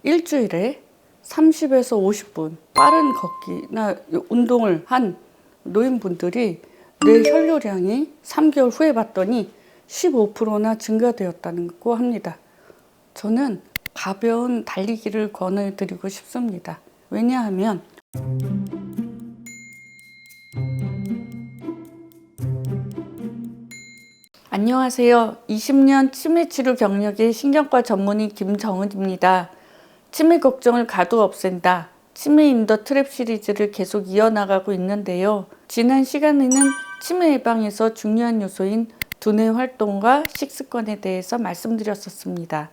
일주일에 30에서 50분 빠른 걷기나 운동을 한 노인분들이 뇌 혈류량이 3개월 후에 봤더니 15%나 증가되었다고 합니다. 저는 가벼운 달리기를 권해드리고 싶습니다. 왜냐하면 안녕하세요. 20년 치매치료 경력의 신경과 전문의 김정은입니다. 치매 걱정을 가도 없앤다. 치매 인더 트랩 시리즈를 계속 이어나가고 있는데요. 지난 시간에는 치매 예방에서 중요한 요소인 두뇌 활동과 식습관에 대해서 말씀드렸었습니다.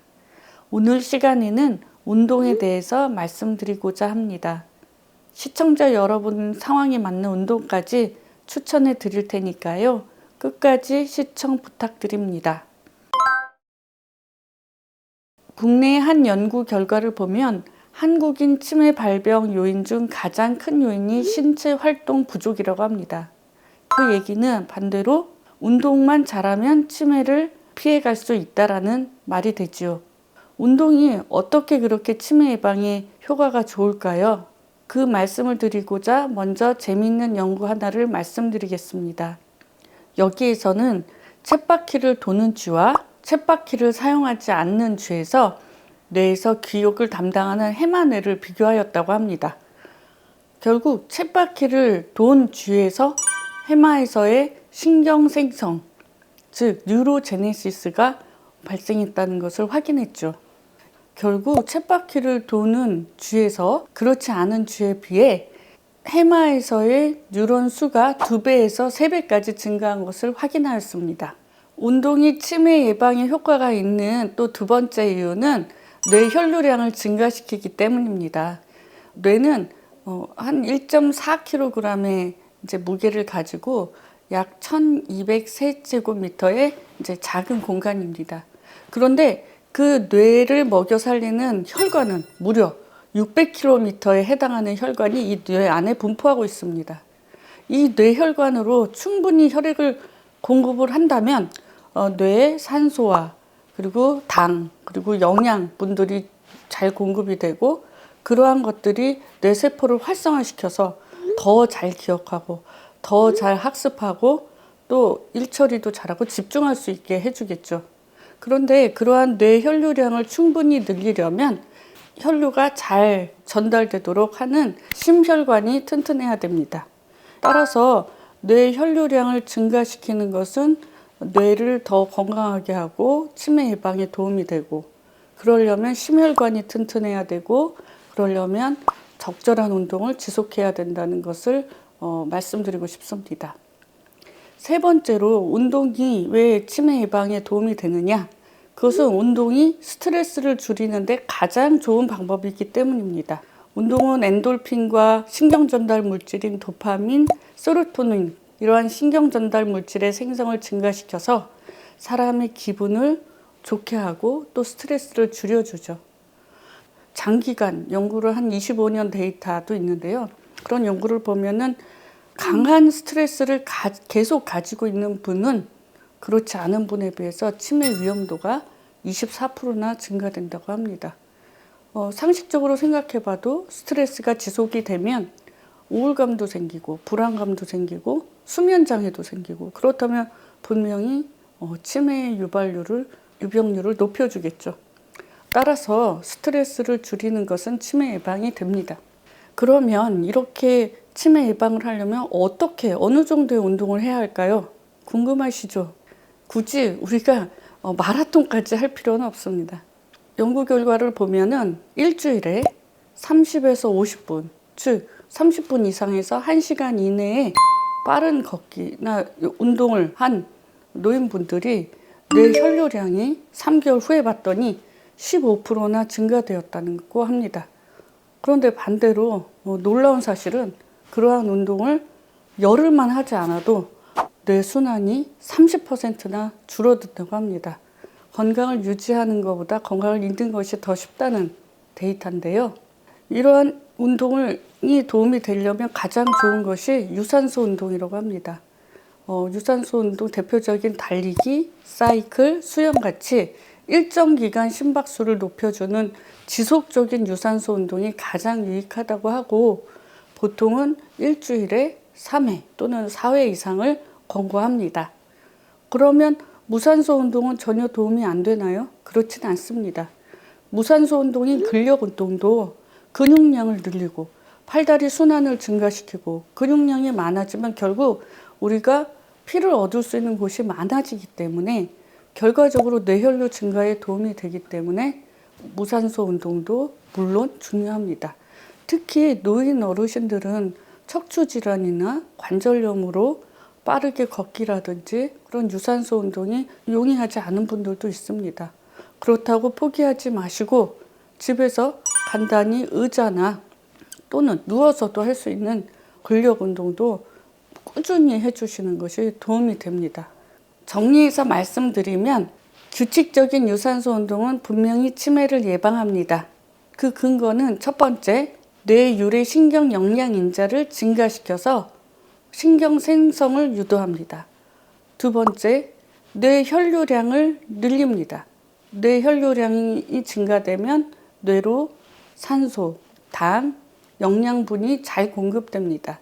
오늘 시간에는 운동에 대해서 말씀드리고자 합니다. 시청자 여러분 상황에 맞는 운동까지 추천해 드릴 테니까요. 끝까지 시청 부탁드립니다. 국내의 한 연구 결과를 보면 한국인 치매 발병 요인 중 가장 큰 요인이 신체 활동 부족이라고 합니다. 그 얘기는 반대로 운동만 잘하면 치매를 피해갈 수 있다라는 말이 되지요. 운동이 어떻게 그렇게 치매 예방에 효과가 좋을까요? 그 말씀을 드리고자 먼저 재미있는 연구 하나를 말씀드리겠습니다. 여기에서는 쳇바퀴를 도는 쥐와 쳇바퀴를 사용하지 않는 쥐에서 뇌에서 기억을 담당하는 해마뇌를 비교하였다고 합니다. 결국 쳇바퀴를 돈 쥐에서 해마에서의 신경 생성, 즉 뉴로제네시스가 발생했다는 것을 확인했죠. 결국 쳇바퀴를 도는 쥐에서 그렇지 않은 쥐에 비해 해마에서의 뉴런 수가 2배에서 3배까지 증가한 것을 확인하였습니다. 운동이 치매 예방에 효과가 있는 또 두 번째 이유는 뇌 혈류량을 증가시키기 때문입니다. 뇌는 한 1.4kg의 무게를 가지고 약 1200세제곱미터의 작은 공간입니다. 그런데 그 뇌를 먹여 살리는 혈관은 무려 600km에 해당하는 혈관이 이 뇌 안에 분포하고 있습니다. 이 뇌혈관으로 충분히 혈액을 공급을 한다면 뇌에 산소와 그리고 당 그리고 영양분들이 잘 공급이 되고 그러한 것들이 뇌세포를 활성화시켜서 더 잘 기억하고 더 잘 학습하고 또 일처리도 잘하고 집중할 수 있게 해주겠죠. 그런데 그러한 뇌 혈류량을 충분히 늘리려면 혈류가 잘 전달되도록 하는 심혈관이 튼튼해야 됩니다. 따라서 뇌 혈류량을 증가시키는 것은 뇌를 더 건강하게 하고 치매 예방에 도움이 되고, 그러려면 심혈관이 튼튼해야 되고, 그러려면 적절한 운동을 지속해야 된다는 것을 말씀드리고 싶습니다. 세 번째로 운동이 왜 치매 예방에 도움이 되느냐? 그것은 운동이 스트레스를 줄이는데 가장 좋은 방법이기 때문입니다. 운동은 엔돌핀과 신경전달 물질인 도파민, 세로토닌 이러한 신경전달 물질의 생성을 증가시켜서 사람의 기분을 좋게 하고 또 스트레스를 줄여주죠. 장기간 연구를 한 25년 데이터도 있는데요. 그런 연구를 보면은 강한 스트레스를 계속 가지고 있는 분은 그렇지 않은 분에 비해서 치매 위험도가 24%나 증가된다고 합니다. 상식적으로 생각해봐도 스트레스가 지속이 되면 우울감도 생기고 불안감도 생기고 수면장애도 생기고, 그렇다면 분명히 치매 유병률을 높여주겠죠. 따라서 스트레스를 줄이는 것은 치매 예방이 됩니다. 그러면 이렇게 치매 예방을 하려면 어느 정도의 운동을 해야 할까요? 궁금하시죠? 굳이 우리가 마라톤까지 할 필요는 없습니다. 연구 결과를 보면은 일주일에 30에서 50분, 즉 30분 이상에서 1시간 이내에 빠른 걷기나 운동을 한 노인분들이 뇌 혈류량이 3개월 후에 봤더니 15%나 증가되었다고 합니다. 그런데 반대로 놀라운 사실은 그러한 운동을 열흘만 하지 않아도 뇌순환이 30%나 줄어든다고 합니다. 건강을 유지하는 것보다 건강을 잃는 것이 더 쉽다는 데이터인데요. 이러한 운동이 도움이 되려면 가장 좋은 것이 유산소 운동이라고 합니다. 유산소 운동 대표적인 달리기, 사이클, 수영같이 일정 기간 심박수를 높여주는 지속적인 유산소 운동이 가장 유익하다고 하고 보통은 일주일에 3회 또는 4회 이상을 권고합니다. 그러면 무산소 운동은 전혀 도움이 안 되나요? 그렇진 않습니다. 무산소 운동인 근력 운동도 근육량을 늘리고 팔다리 순환을 증가시키고 근육량이 많아지면 결국 우리가 피를 얻을 수 있는 곳이 많아지기 때문에 결과적으로 뇌혈류 증가에 도움이 되기 때문에 무산소 운동도 물론 중요합니다. 특히 노인 어르신들은 척추 질환이나 관절염으로 빠르게 걷기라든지 그런 유산소 운동이 용이하지 않은 분들도 있습니다. 그렇다고 포기하지 마시고 집에서 간단히 의자나 또는 누워서도 할 수 있는 근력 운동도 꾸준히 해주시는 것이 도움이 됩니다. 정리해서 말씀드리면 규칙적인 유산소 운동은 분명히 치매를 예방합니다. 그 근거는 첫 번째, 뇌 유래 신경 영양 인자를 증가시켜서 신경 생성을 유도합니다. 두 번째, 뇌 혈류량을 늘립니다. 뇌 혈류량이 증가되면 뇌로 산소, 당, 영양분이 잘 공급됩니다.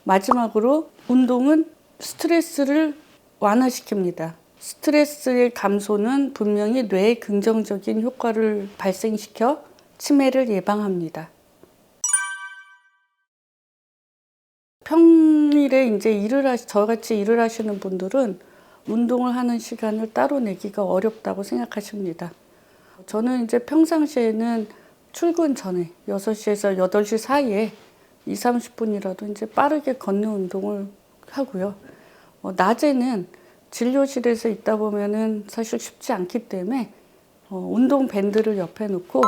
마지막으로 운동은 스트레스를 완화시킵니다. 스트레스의 감소는 분명히 뇌에 긍정적인 효과를 발생시켜 치매를 예방합니다. 평일에 이제 저같이 일을 하시는 분들은 운동을 하는 시간을 따로 내기가 어렵다고 생각하십니다. 저는 이제 평상시에는 출근 전에 6시에서 8시 사이에 20-30분이라도 이제 빠르게 걷는 운동을 하고요. 낮에는 진료실에서 있다 보면은 사실 쉽지 않기 때문에 운동 밴드를 옆에 놓고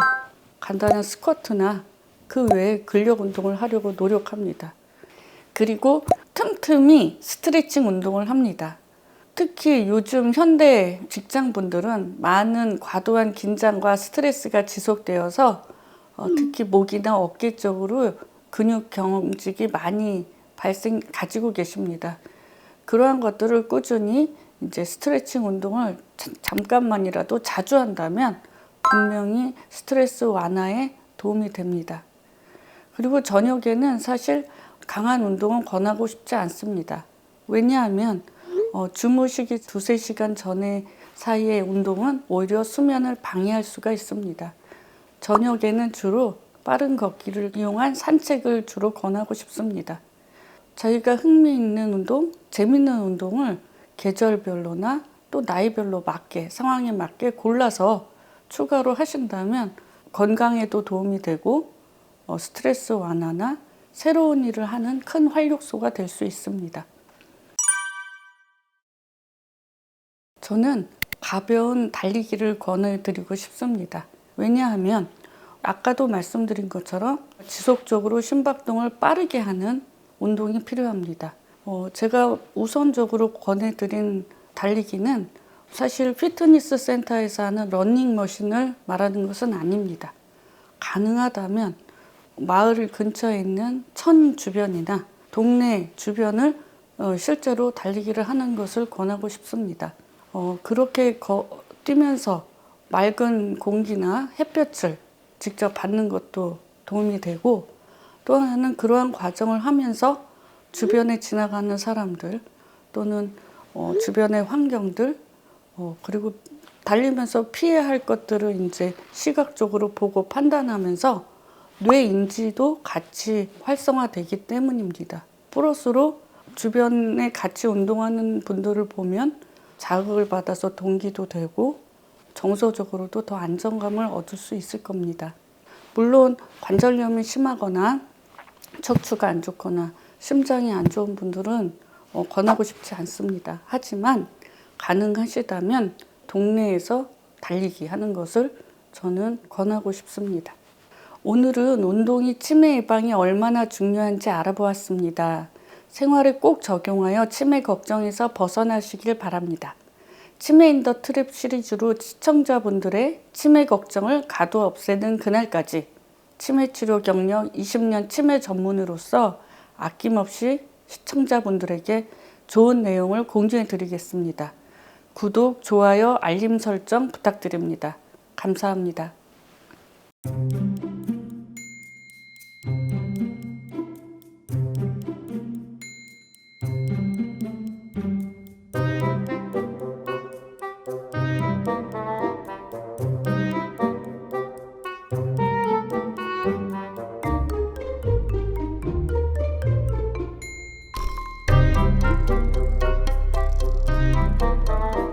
간단한 스쿼트나 그 외에 근력 운동을 하려고 노력합니다. 그리고 틈틈이 스트레칭 운동을 합니다. 특히 요즘 현대 직장분들은 많은 과도한 긴장과 스트레스가 지속되어서 특히 목이나 어깨 쪽으로 근육 경직이 많이 가지고 계십니다. 그러한 것들을 꾸준히 이제 스트레칭 운동을 잠깐만이라도 자주 한다면 분명히 스트레스 완화에 도움이 됩니다. 그리고 저녁에는 사실 강한 운동은 권하고 싶지 않습니다. 왜냐하면 주무시기 2-3시간 전에 사이의 운동은 오히려 수면을 방해할 수가 있습니다. 저녁에는 주로 빠른 걷기를 이용한 산책을 주로 권하고 싶습니다. 자기가 흥미있는 운동, 재밌는 운동을 계절별로나 또 나이별로 맞게, 상황에 맞게 골라서 추가로 하신다면 건강에도 도움이 되고 스트레스 완화나 새로운 일을 하는 큰 활력소가 될 수 있습니다. 저는 가벼운 달리기를 권해드리고 싶습니다. 왜냐하면 아까도 말씀드린 것처럼 지속적으로 심박동을 빠르게 하는 운동이 필요합니다. 제가 우선적으로 권해드린 달리기는 사실 피트니스 센터에서 하는 러닝머신을 말하는 것은 아닙니다. 가능하다면 마을 근처에 있는 천 주변이나 동네 주변을 실제로 달리기를 하는 것을 권하고 싶습니다. 그렇게 뛰면서 맑은 공기나 햇볕을 직접 받는 것도 도움이 되고 또 하나는 그러한 과정을 하면서 주변에 지나가는 사람들 또는 주변의 환경들 그리고 달리면서 피해야 할 것들을 이제 시각적으로 보고 판단하면서 뇌 인지도 같이 활성화되기 때문입니다. 플러스로 주변에 같이 운동하는 분들을 보면 자극을 받아서 동기도 되고 정서적으로도 더 안정감을 얻을 수 있을 겁니다. 물론 관절염이 심하거나 척추가 안 좋거나 심장이 안 좋은 분들은 권하고 싶지 않습니다. 하지만 가능하시다면 동네에서 달리기 하는 것을 저는 권하고 싶습니다. 오늘은 운동이 치매 예방에 얼마나 중요한지 알아보았습니다. 생활에 꼭 적용하여 치매 걱정에서 벗어나시길 바랍니다. 치매 인 더 트랩 시리즈로 시청자분들의 치매 걱정을 가둬 없애는 그날까지 치매 치료 경력 20년 치매 전문의로서 아낌없이 시청자분들에게 좋은 내용을 공유해 드리겠습니다. 구독, 좋아요, 알림 설정 부탁드립니다. 감사합니다.